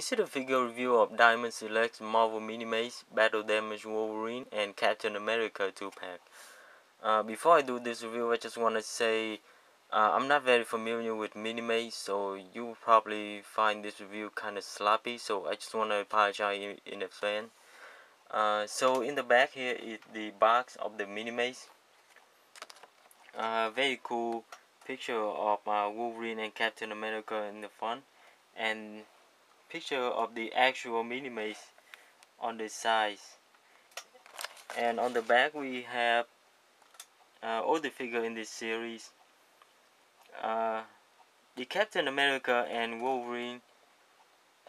This is a figure review of Diamond Select's Marvel Minimates, Battle Damage Wolverine, and Captain America 2-pack. Before I do this review, I just want to say I'm not very familiar with Minimates, so you will probably find this review kind of sloppy, so I just want to apologize in advance. So in the back here is the box of the Minimates. Very cool picture of Wolverine and Captain America in the front, and picture of the actual Minimates on the sides. And on the back we have all the figure in this series. The Captain America and Wolverine,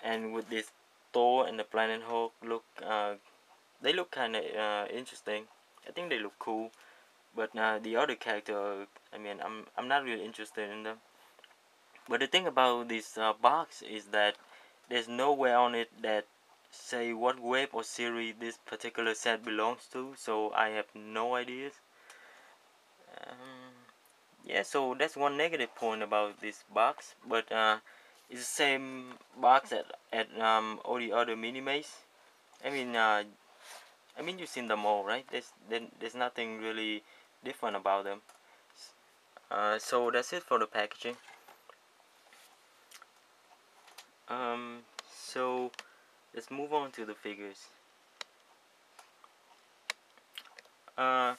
and with this Thor and the Planet Hulk look, they look kind of interesting. I think they look cool, but the other character, I mean, I'm not really interested in them. But the thing about this box is that there's nowhere on it that say what web or series this particular set belongs to, so I have no ideas. Yeah, so that's one negative point about this box, but it's the same box at all the other Minimates. I mean you've seen them all, right? There's nothing really different about them. So that's it for the packaging. So let's move on to the figures. So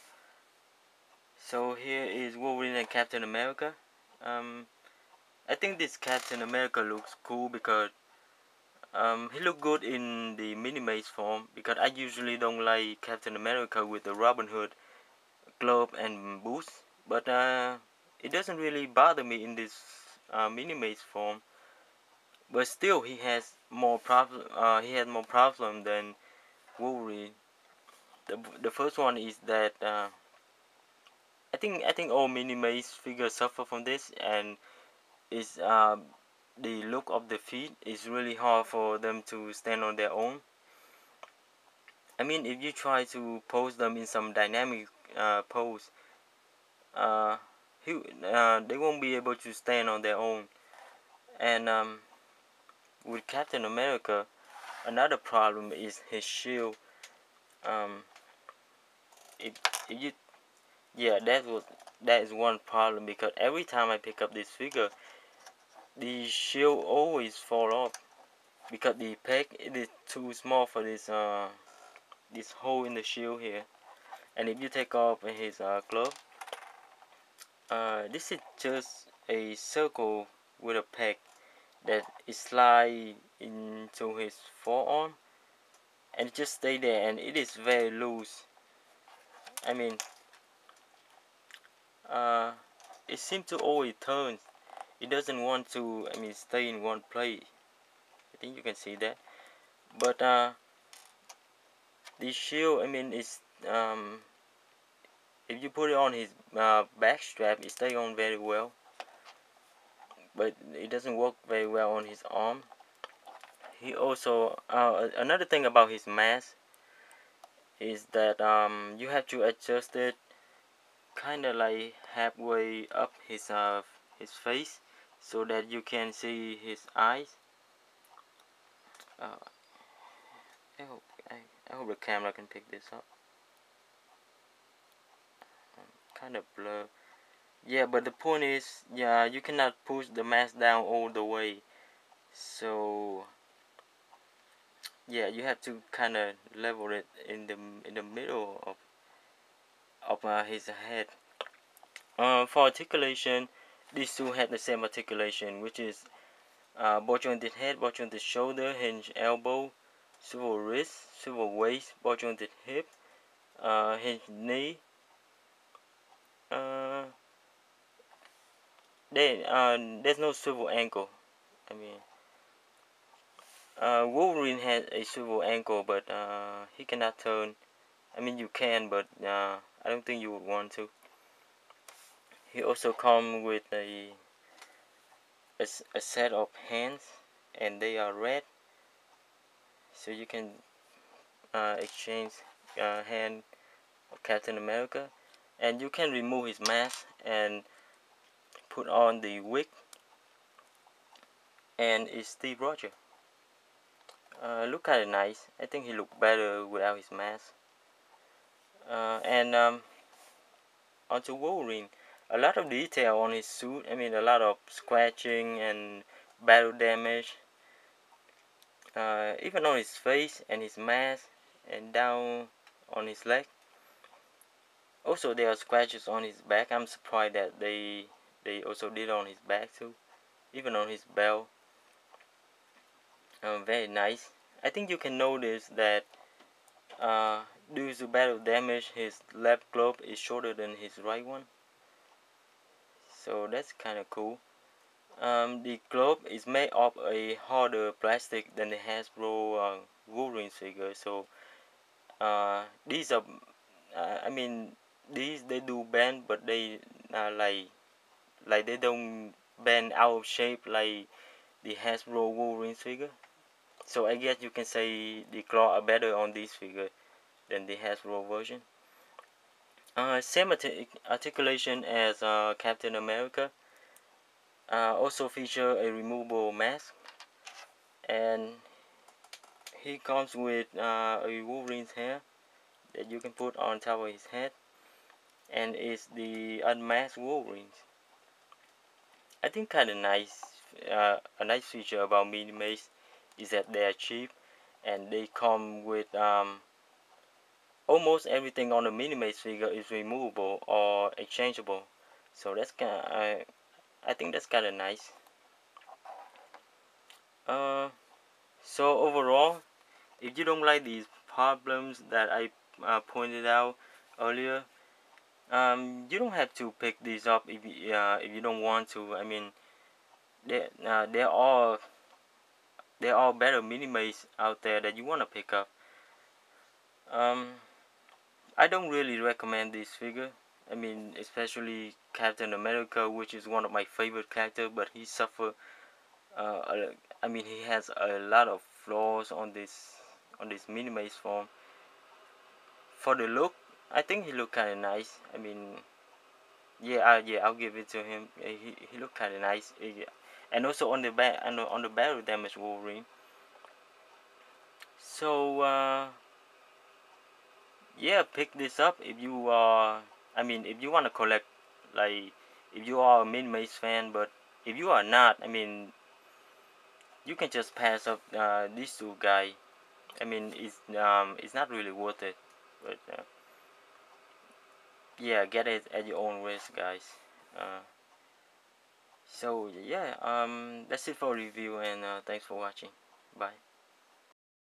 here is Wolverine and Captain America. I think this Captain America looks cool because he looked good in the Minimates form, because I usually don't like Captain America with the Robin Hood glove and boots, but it doesn't really bother me in this Minimates form. But still, he has more problem. He had more problem than Wolverine. The first one is that I think all Minimates figures suffer from this, and is the look of the feet is really hard for them to stand on their own. I mean, if you try to pose them in some dynamic pose, uh, they won't be able to stand on their own. And with Captain America, another problem is his shield. Um, if you Yeah, that is one problem, because every time I pick up this figure, the shield always fall off because the peg it is too small for this hole in the shield here. And if you take off his glove, this is just a circle with a peg that is slide into his forearm, and it just stay there, and it is very loose. I mean, uh, it seems to always turn. It doesn't want to, I mean, stay in one place. I think you can see that. But the shield, I mean, is if you put it on his back strap, it stays on very well. But it doesn't work very well on his arm. He also another thing about his mask is that you have to adjust it kind of like halfway up his face, so that you can see his eyes. uh, I hope the camera can pick this up. Kind of blur. Yeah, but the point is, yeah, you cannot push the mask down all the way, so yeah, you have to kind of level it in the middle of his head. For articulation, these two have the same articulation, which is ball jointed head, ball jointed shoulder, hinge elbow, swivel wrist, swivel waist, ball jointed hip, hinge knee. There's no swivel ankle. I mean, Wolverine has a swivel ankle, but he cannot turn. I mean, you can, but I don't think you would want to. He also comes with a set of hands, and they are red, so you can exchange hand of Captain America, and you can remove his mask and put on the wig, and it's Steve Rogers. Look kinda nice. I think he looked better without his mask. And onto Wolverine. A lot of detail on his suit. I mean, a lot of scratching and battle damage. Even on his face and his mask and down on his leg. Also, there are scratches on his back. I'm surprised that they also did on his back too, even on his belt. Very nice. I think you can notice that due to battle damage, his left glove is shorter than his right one. So that's kind of cool. The glove is made of a harder plastic than the Hasbro Wolverine figure. So these are, I mean, these they do bend, but they like they don't bend out of shape like the Hasbro Wolverine figure. So I guess you can say the claw are better on this figure than the Hasbro version. Same articulation as Captain America. Also feature a removable mask, and he comes with a Wolverine's hair that you can put on top of his head, and it's the unmasked Wolverines. I think kind of nice. A nice feature about Minimates is that they are cheap, and they come with almost everything on the Minimates figure is removable or exchangeable. So that's kind of I think that's kind of nice. Uh, so overall, if you don't like these problems that I pointed out earlier, you don't have to pick these up if you don't want to. I mean, there are better Minimates out there that you want to pick up. Um, I don't really recommend this figure. I mean, especially Captain America, which is one of my favorite characters, but he suffer. I mean, he has a lot of flaws on this Minimates form. For the look, I think he looked kind of nice. I mean, yeah, I'll give it to him. He looked kind of nice. And also on the back, on the battle damage Wolverine. So yeah, pick this up if you are. I mean, if you want to collect, like, if you are a Minimates fan, but if you are not, I mean, you can just pass up these two guys. I mean, it's not really worth it. But yeah, get it at your own risk, guys. Uh, so yeah, that's it for review, and thanks for watching. Bye.